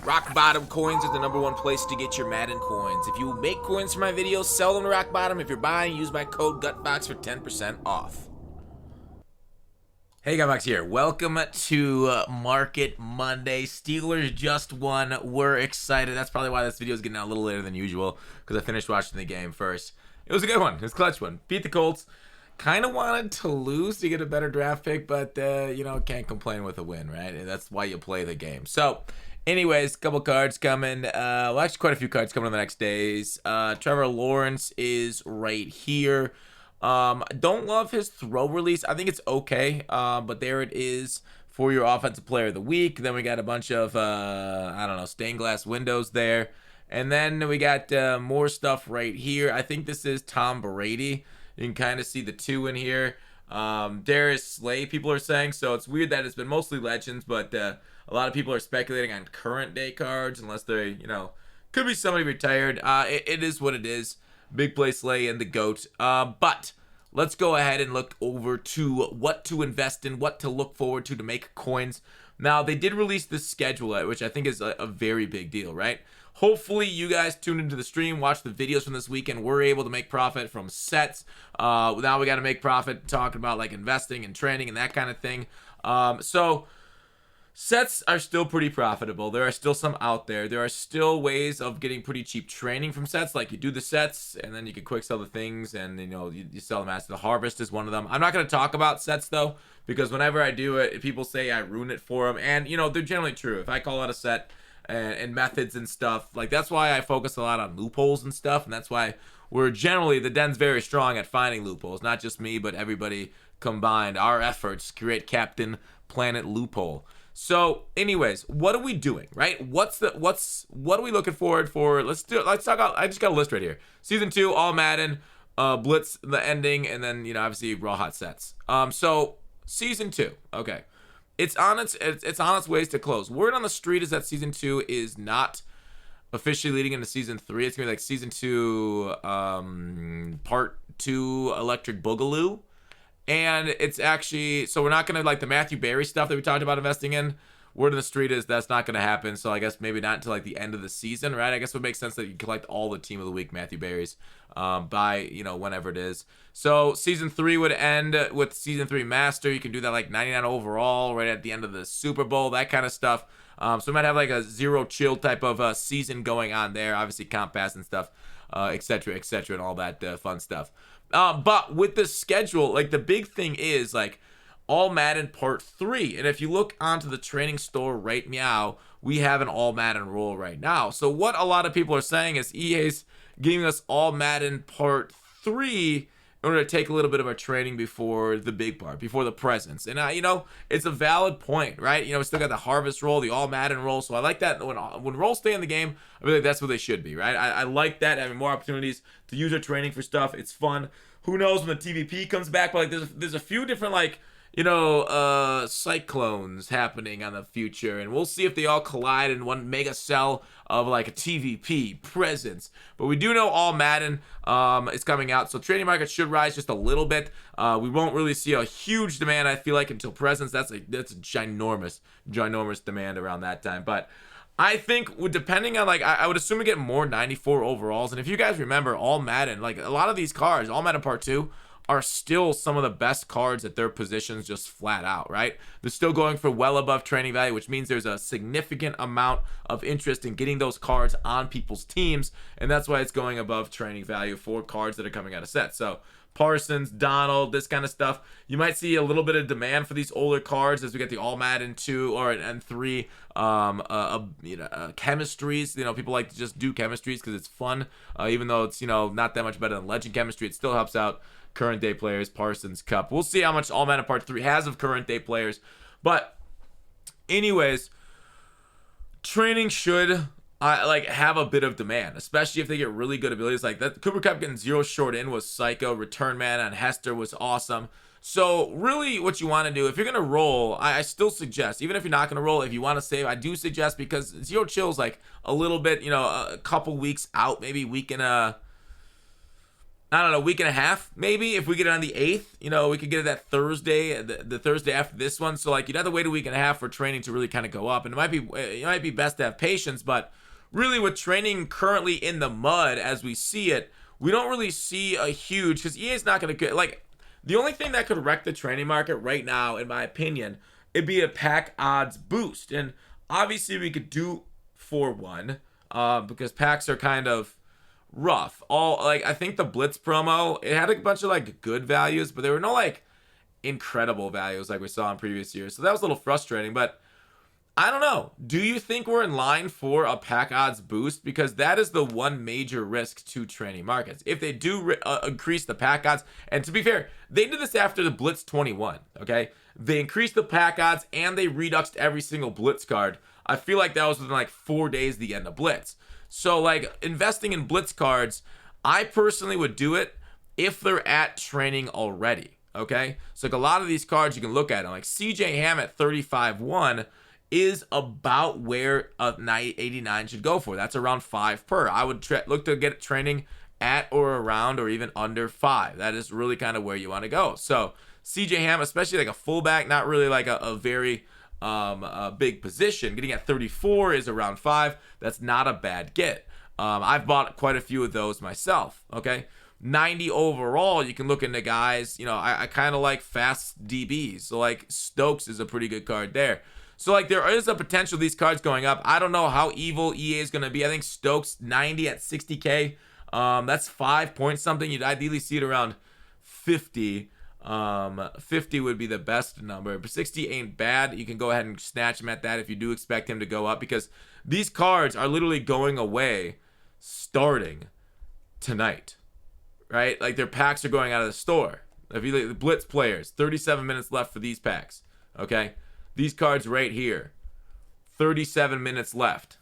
Rock Bottom coins are the #1 place to get your Madden coins. If you make coins for my videos, sell them to Rock Bottom. If you're buying, use my code GUTBOX for 10% off. Hey, Gutbox here. Welcome to Market Monday. Steelers just won. We're excited. That's probably why this video is getting out a little later than usual, because I finished watching the game first. It was a good one. It was a clutch one. Beat the Colts. Kind of wanted to lose to get a better draft pick, but, can't complain with a win, right? And that's why you play the game. So, anyways, couple cards coming. Well, actually, quite a few cards coming in the next days. Trevor Lawrence is right here. Don't love his throw release. I think it's okay, but there it is for your offensive player of the week. Then we got a bunch of, stained glass windows there. And then we got more stuff right here. I think this is Tom Brady. You can kind of see the two in here. Darius Slay, people are saying. So it's weird that it's been mostly legends, but a lot of people are speculating on current day cards, unless they're, could be somebody retired. It is what it is. Big play Slay and the GOAT. But let's go ahead and look over to what to invest in, what to look forward to make coins. Now, they did release this schedule, which I think is a very big deal, right? Hopefully, you guys tuned into the stream, watched the videos from this weekend. We're able to make profit from sets. Now we got to make profit talking about like investing and training and that kind of thing. So sets are still pretty profitable. There are still some out there. There are still ways of getting pretty cheap training from sets. Like you do the sets and then you can quick sell the things and you sell them after the harvest is one of them. I'm not going to talk about sets though, because whenever I do it, people say I ruin it for them. And they're generally true. If I call out a set and methods and stuff, like that's why I focus a lot on loopholes and stuff. And that's why the den's very strong at finding loopholes. Not just me, but everybody combined. Our efforts create Captain Planet Loophole. So, anyways, what are we doing, right? What are we looking forward for? Let's talk about, I just got a list right here. Season 2, All-Madden, Blitz, the ending, and then, obviously raw hot sets. So Season 2, okay. It's on its ways to close. Word on the street is that Season 2 is not officially leading into Season 3. It's going to be like Season 2, Part 2, Electric Boogaloo. And it's actually, so we're not going to like the Matthew Berry stuff that we talked about investing in. Word on the street is that's not going to happen. So I guess maybe not until like the end of the season, right? I guess it would make sense that you collect all the Team of the Week Matthew Berries by, whenever it is. So Season 3 would end with Season 3 Master. You can do that like 99 overall right at the end of the Super Bowl, that kind of stuff. So we might have like a zero chill type of season going on there. Obviously comp pass and stuff, et cetera, and all that fun stuff. But with the schedule, like the big thing is like All-Madden Part 3. And if you look onto the training store right meow, we have an All-Madden roll right now. So what a lot of people are saying is EA's giving us All-Madden Part 3 in order to take a little bit of our training before the big part, before the presents. And, it's a valid point, right? We still got the Harvest roll, the All-Madden roll. So I like that when rolls stay in the game, I feel like that's what they should be, right? I like that, having more opportunities to use our training for stuff. It's fun. Who knows when the TVP comes back, but like there's a few different cyclones happening on the future, and we'll see if they all collide in one mega cell of like a TVP presence. But we do know All-Madden is coming out, so trading market should rise just a little bit. We won't really see a huge demand, I feel like, until presence. That's a ginormous demand around that time. But I think depending on I would assume we get more 94 overalls. And if you guys remember All-Madden, like a lot of these cards, All-Madden Part 2 are still some of the best cards at their positions, just flat out, right? They're still going for well above training value, which means there's a significant amount of interest in getting those cards on people's teams, and that's why it's going above training value for cards that are coming out of sets. So Parsons, Donald, this kind of stuff. You might see a little bit of demand for these older cards as we get the All-Madden 2 and 3 chemistries. People like to just do chemistries because it's fun. Even though it's, not that much better than Legend chemistry, it still helps out current day players. Parsons Cup. We'll see how much All-Madden Part 3 has of current day players. But anyways, training should have a bit of demand, especially if they get really good abilities like that. Cooper Kupp getting 0 short in was psycho. Return man on Hester was awesome. So really what you want to do, if you're going to roll, I still suggest, even if you're not going to roll, if you want to save, I do suggest, because 0 chill's like a little bit, a couple weeks out, maybe week and I don't know, week and a half, maybe. If we get it on the 8th, you know, we could get it that Thursday, the Thursday after this one. So, like, you'd have to wait a week and a half for training to really kind of go up. And it might be best to have patience, but really with training currently in the mud as we see it, we don't really see a huge, because EA's not going to, like, the only thing that could wreck the training market right now, in my opinion, it'd be a pack odds boost. And obviously we could do 4-1, because packs are kind of rough. I think the Blitz promo, it had a bunch of like good values, but there were no like incredible values like we saw in previous years. So that was a little frustrating, but I don't know. Do you think we're in line for a pack odds boost? Because that is the one major risk to training markets. If they do increase the pack odds, and to be fair, they did this after the Blitz 21, okay? They increased the pack odds and they reduxed every single Blitz card. I feel like that was within like 4 days of the end of Blitz. So, like, investing in Blitz cards, I personally would do it if they're at training already, okay? So, like, a lot of these cards, you can look at them. Like, CJ Ham at 35-1 is about where a 89 should go for. That's around 5 per. I would look to get it training at or around or even under 5. That is really kind of where you want to go. So, CJ Ham, especially like a fullback, not really like a very a big position. Getting at 34 is around 5. That's not a bad get. I've bought quite a few of those myself. Okay, 90 overall. You can look into guys. You know, I kind of like fast DBs. So like Stokes is a pretty good card there. So like there is a potential of these cards going up. I don't know how evil EA is going to be. I think Stokes 90 at 60K. That's 5 point something. You'd ideally see it around 50. 50 would be the best number, but 60 ain't bad. You can go ahead and snatch him at that if you do expect him to go up, because these cards are literally going away starting tonight, right? Like their packs are going out of the store. If you look at the Blitz players, 37 minutes left for these packs, okay? These cards right here, 37 minutes left,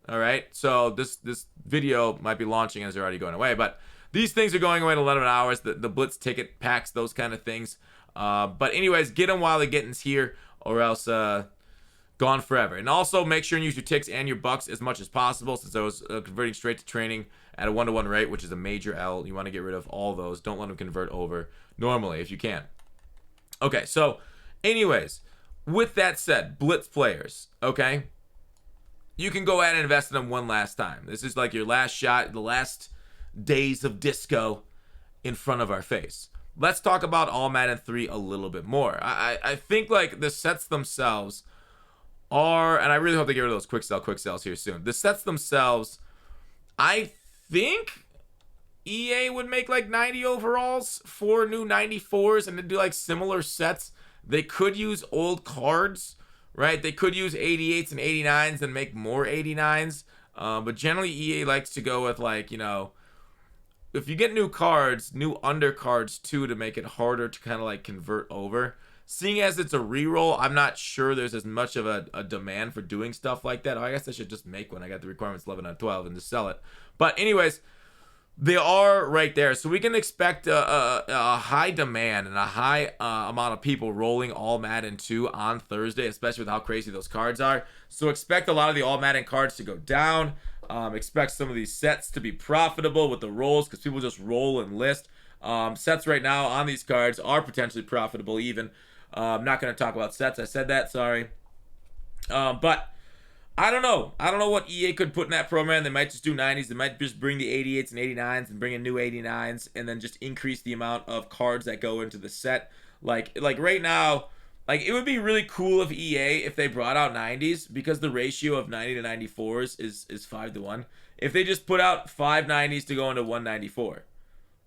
all right? So this video might be launching as they're already going away, but these things are going away in 11 hours, the Blitz ticket packs, those kind of things. But anyways, get them while the getting's here, or else gone forever. And also make sure and use your ticks and your bucks as much as possible, since I was converting straight to training at a 1-to-1 rate, which is a major L. You want to get rid of all those. Don't let them convert over normally if you can. Okay, so anyways, with that said, Blitz players, okay? You can go ahead and invest in them one last time. This is like your last shot, the last days of disco in front of our face. Let's talk about All-Madden 3 a little bit more. I think like the sets themselves are, and I really hope they get rid of those quick sells here soon. The sets themselves, I think EA would make like 90 overalls for new 94s and then do like similar sets. They could use old cards, right? They could use 88s and 89s and make more 89s. But generally EA likes to go with like, you know, if you get new cards, new undercards too, to make it harder to kind of like convert over. Seeing as it's a reroll, I'm not sure there's as much of a demand for doing stuff like that. Oh, I guess I should just make one. I got the requirements 11 out of 12 and just sell it. But anyways, they are right there. So we can expect a high demand and a high amount of people rolling All-Madden 2 on Thursday, especially with how crazy those cards are. So expect a lot of the All-Madden cards to go down. Expect some of these sets to be profitable with the rolls, because people just roll and list. Sets right now on these cards are potentially profitable even. I'm not going to talk about sets. I said that, sorry. But I don't know. I don't know what EA could put in that program. They might just do 90s. They might just bring the 88s and 89s and bring in new 89s and then just increase the amount of cards that go into the set. Like right now, like it would be really cool if EA, if they brought out 90s, because the ratio of 90 to 94s is 5-to-1. If they just put out 5 90s to go into 194,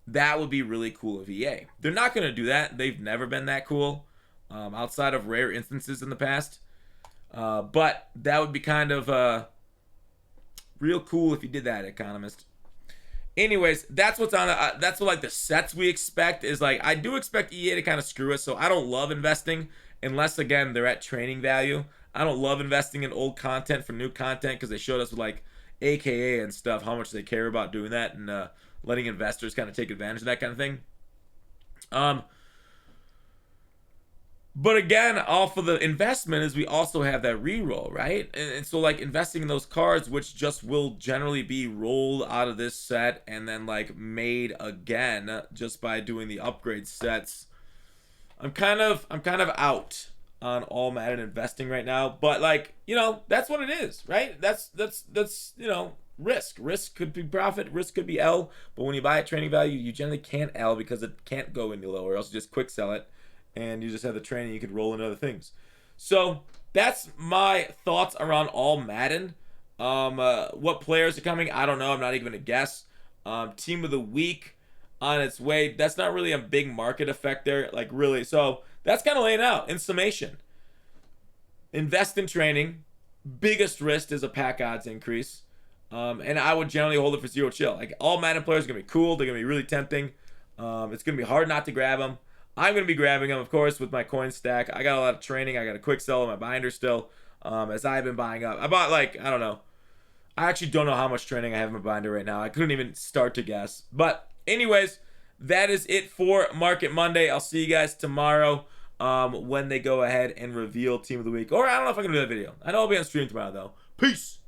that would be really cool of EA. They're not going to do that. They've never been that cool, outside of rare instances in the past. But that would be kind of real cool if you did that, Economist. Anyways, that's what's on. That's what like the sets we expect is like. I do expect EA to kind of screw us, so I don't love investing unless again they're at training value. I don't love investing in old content for new content, because they showed us with like AKA and stuff how much they care about doing that and letting investors kind of take advantage of that kind of thing. But again, off of the investment is we also have that re-roll, right? And so like investing in those cards, which just will generally be rolled out of this set and then like made again just by doing the upgrade sets. I'm kind of out on All-Madden investing right now, but like, you know, that's what it is, right? That's you know, risk could be profit, risk could be L, but when you buy at training value, you generally can't L because it can't go any lower, or else you just quick sell it and you just have the training, you could roll into other things. So that's my thoughts around All-Madden. What players are coming, I don't know. I'm not even gonna guess. Team of the week on its way. That's not really a big market effect there, like really. So that's kind of laying out in summation. Invest in training. Biggest risk is a pack odds increase. And I would generally hold it for zero chill. Like All-Madden players are gonna be cool. They're gonna be really tempting. It's gonna be hard not to grab them. I'm going to be grabbing them, of course, with my coin stack. I got a lot of training. I got a quick sell in my binder still, as I've been buying up. I bought, like, I don't know. I actually don't know how much training I have in my binder right now. I couldn't even start to guess. But anyways, that is it for Market Monday. I'll see you guys tomorrow when they go ahead and reveal Team of the Week. Or I don't know if I'm going to do that video. I know I'll be on stream tomorrow, though. Peace.